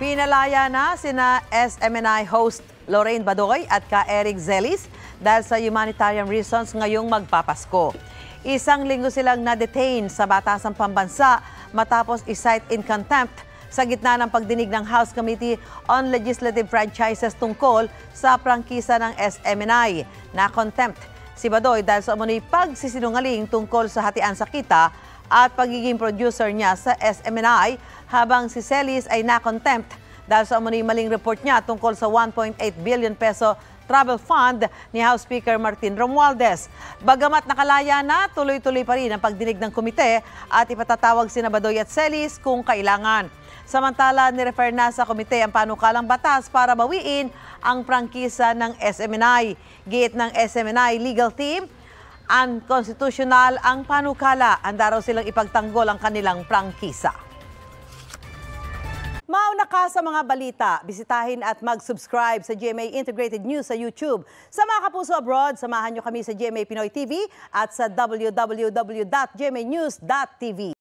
Pinalaya na sina SMNI host Lorraine Badoy at ka-Eric Zelis dahil sa humanitarian reasons ngayong magpapasko. Isang linggo silang na-detain sa Batasang Pambansa matapos i-cite in contempt sa gitna ng pagdinig ng House Committee on Legislative Franchises tungkol sa prangkisa ng SMNI. Na-contempt si Badoy dahil sa umunoy pagsisinungaling tungkol sa hatian sa kita at pagiging producer niya sa SMNI, habang si Zelis ay na-contempt dahil sa umunoy maling report niya tungkol sa 1.8 billion peso travel fund ni House Speaker Martin Romualdez. Bagamat nakalaya na, tuloy-tuloy pa rin ang pagdinig ng komite at ipatatawag sina Badoy at Zelis kung kailangan. Samantala, nirefer na sa komite ang panukalang batas para bawiin ang prangkisa ng SMNI. Giit ng SMNI legal team, unconstitutional ang panukala. Handa raw silang ipagtanggol ang kanilang prangkisa. Mauna ka sa mga balita, bisitahin at mag-subscribe sa GMA Integrated News sa YouTube. Sa mga kapuso abroad, samahan nyo kami sa GMA Pinoy TV at sa www.gmanews.tv.